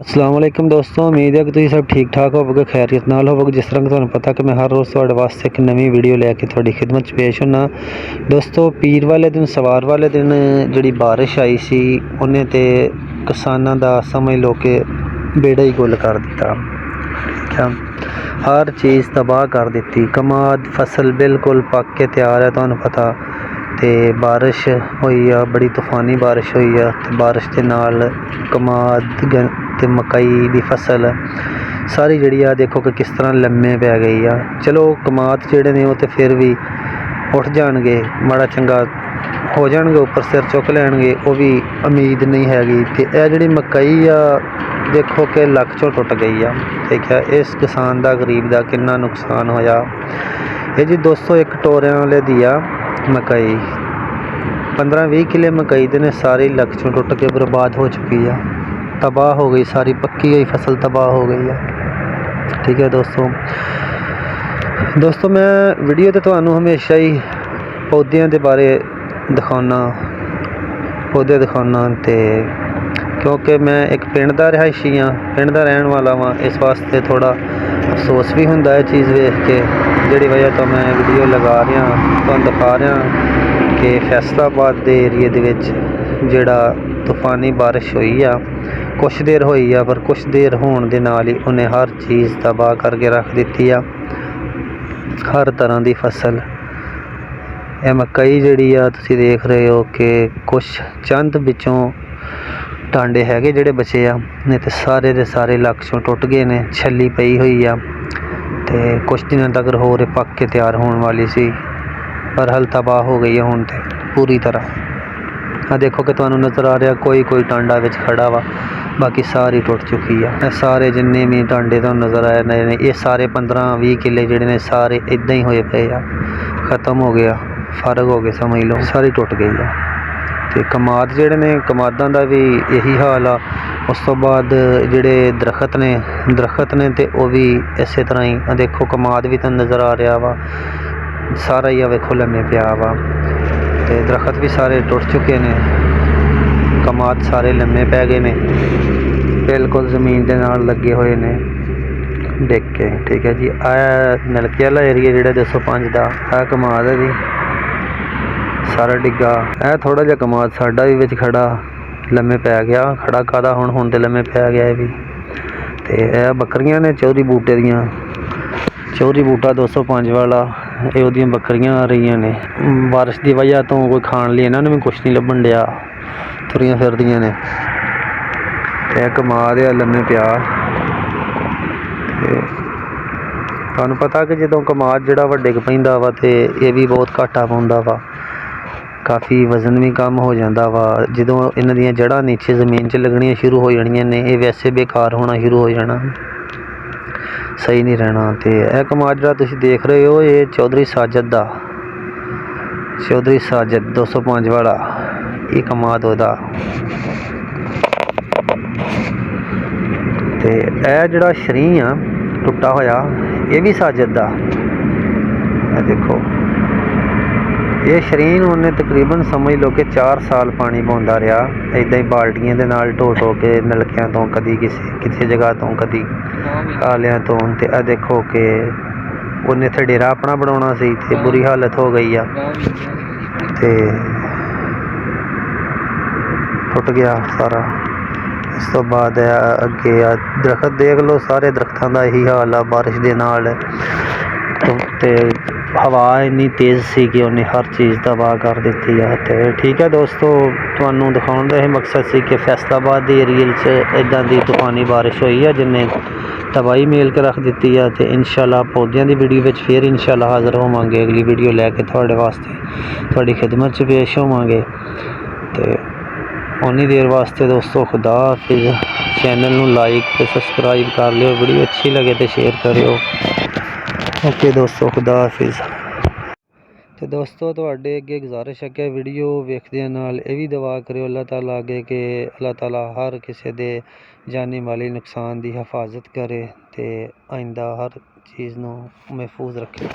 अस्सलाम वालेकुम दोस्तों, उम्मीद है कि तुम सब ठीक ठाक होवोगे, खैरियत नाल होवोगे। जिस तरह तुहानू पता कि मैं हर रोज़ तुहाडे वास्ते एक नवी वीडियो लैके तुहाडी खिदमत च पेश होना। दोस्तों, पीर वाले दिन सवार वाले दिन जिहड़ी बारिश आई सी उन्हें ते किसानां दा समझ लो कि बेड़ा ही गुल कर दिता। क्या हर चीज़ तबाह कर दी। कमाद फसल बिल्कुल पक के तैयार है, तुहानू पता। ते बारिश हुई आ, बड़ी तूफानी बारिश हुई आ, ते बारिश के नाल कमाद ते मकई दी फसल सारी जिहड़ी आ देखो कि किस तरह लम्मे पै गई आ। चलो कमाद जिहड़े ने वो तो फिर भी उठ जाणगे, माड़ा चंगा हो जाणगे, उपर सिर चुक लैणगे, वो भी उम्मीद नहीं हैगी। ते यह जिहड़ी मकई आ देखो कि लक चों टुट गई आ। ठीक है, इस किसान दा गरीब दा किन्ना नुकसान होया। ये जी दोस्तों एक टोरियां वाले दी आ मकई 15-20 किले मकई दे ने सारी लक चों टुट के बर्बाद हो चुकी है, तबाह हो गई, सारी पक्की हुई फसल तबाह हो गई है। ठीक है दोस्तों मैं वीडियो तो तुहानू हमेशा ही पौधों के बारे दिखाना, पौधे दिखाना, तो क्योंकि मैं एक पिंड का रिहायशी हाँ, पिंड का रहने वाला वां, इस वास्ते थोड़ा अफसोस भी होंदा है चीज़ वेख के, जिहड़ी वजह तो मैं वीडियो लगा रहा, तुहानू दिखा रहा कि फैसलाबाद के एरिए दे विच जिहड़ा तूफानी बारिश हुई आ, कुछ देर हुई आ, पर कुछ देर होने के नाल ही उन्हें हर चीज़ तबाह करके रख दी आ, हर तरह की फसल। यह मकई जिहड़ी आ तुसीं देख रहे हो कि कुछ चंद विचों टांडे हैगे जिहड़े बचे आ, नहीं तो सारे दे सारे लक चों टुट गए ने, छली पई हुई आ, ते कुछ दिनों तक होर पक के तैयार होने वाली सी, पर हल तबाह हो गई है हुण ते पूरी तरह। हाँ देखो कि तुहानू नज़र आ रहा कोई कोई टांडा विच खड़ा वा, बाकी सारी टुट चुकी है। सारे जिन्ने भी टांडे तुहानू नज़र आए ने, ये सारे 15-20 किले जिहड़े ने सारे इदां ही होए पे आ, ख़त्म हो गया, फर्क हो गया, समझ लो सारी टुट गई है। तो कमाद जिहड़े ने, कमादां दा भी यही हाल आ। उस तो बाद जिहड़े दरखत ने ते वो भी इस तरह ही, देखो कमाद भी तुहानू नज़र आ रहा वा, सारा ही वेखो लम्मे पिया वा, ते दरखत भी सारे टुट चुके ने, कमाद सारे लम्मे पै गए ने, बिल्कुल ज़मीन के नाल लगे हुए ने डिग के। ठीक है जी, आ नलके वाला एरिया जिहड़ा 205 का, आ कमाद है जी, सारा डिग्गा। है थोड़ा जिहा कमाद साडा भी विच खड़ा लम्मे पै गया, खड़ा कादा हुण ते लम्मे पै गया भी। ते यह बकरियां ने चौधरी बूटे दियां, चौधरी बूटा 205 वाला, ये ओहदियां बकरियां आ रही ने। बारिश की वजह तो कोई खाने लिए इन्होंने भी कुछ नहीं लभन दिया, तुरियां फिरदियां ने। यह कमाद आ लम्मे पिया, तुहानू पता कि जो कमाद जिहड़ा वा डिग पैंदा वा ते यह भी बहुत घाटा पाउंदा वा, काफ़ी वजन भी कम हो जाता वा। जो इन्हां दियां जड़ां नीचे जमीन च लगनियां शुरू हो जानियां ने, ये वैसे बेकार होना शुरू हो जाना, सही नहीं रहना। तो यह कमाद जिहड़ा तुसीं देख रहे हो, ये चौधरी साजिद दा, चौधरी साजिद 205 वाला, ये कमाद ओहदा। तो यह जिहड़ा शरीं आ टुटा होया, ये भी साजिद दा, देखो ये शरीन उन्हें तकरीबन समझ लो कि 4 साल पानी पाउंदा रहा, इदां ही बाल्टियां दे नाल ढो के नलकियां तो, कदी किसी जगह तो, कदी आलियां तो। ते आ देखो कि उन्हें इत्थे डेरा अपना बनाउणा सी ते बुरी हालत हो गई आ, ते टुट गया सारा। इस तो बाद अगे दरखत देख लो, सारे दरख्तां दा यही हाल आ बारिश दे नाल। तो हवा इन्नी तेज़ सी कि उन्हें हर चीज़ तबाह कर दी है। तो ठीक है दोस्तों, तुहानू दिखाने का यह मकसद सी कि फैसलाबाद के एरिए इदां दी तूफानी बारिश हुई है जिन्हें तबाही मेल के रख दी है। तो इंशाल्लाह पौधों की वीडियो में फिर इंशाल्लाह हाज़र होवांगे, अगली वीडियो लैके तुहाडे वास्ते तुहाडी खिदमत च पेश होवांगे। तो उन्नी देर वास्ते दोस्तों खुदा हाफिज़। चैनल नू लाइक तो सबसक्राइब कर लियो, वीडियो अच्छी लगे तो शेयर करियो। ओके दोस्तों, खुदा हाफिज़। तो दोस्तों तुहाडे अगे गुजारिश है कि वीडियो वेखदियां नाल ये भी दुआ करियो अल्लाह ताला अगे कि अल्लाह ताला हर किसी दे जानी माली नुकसान की हिफाजत करे, तो आइंदा हर चीज़ नू महफूज रखे।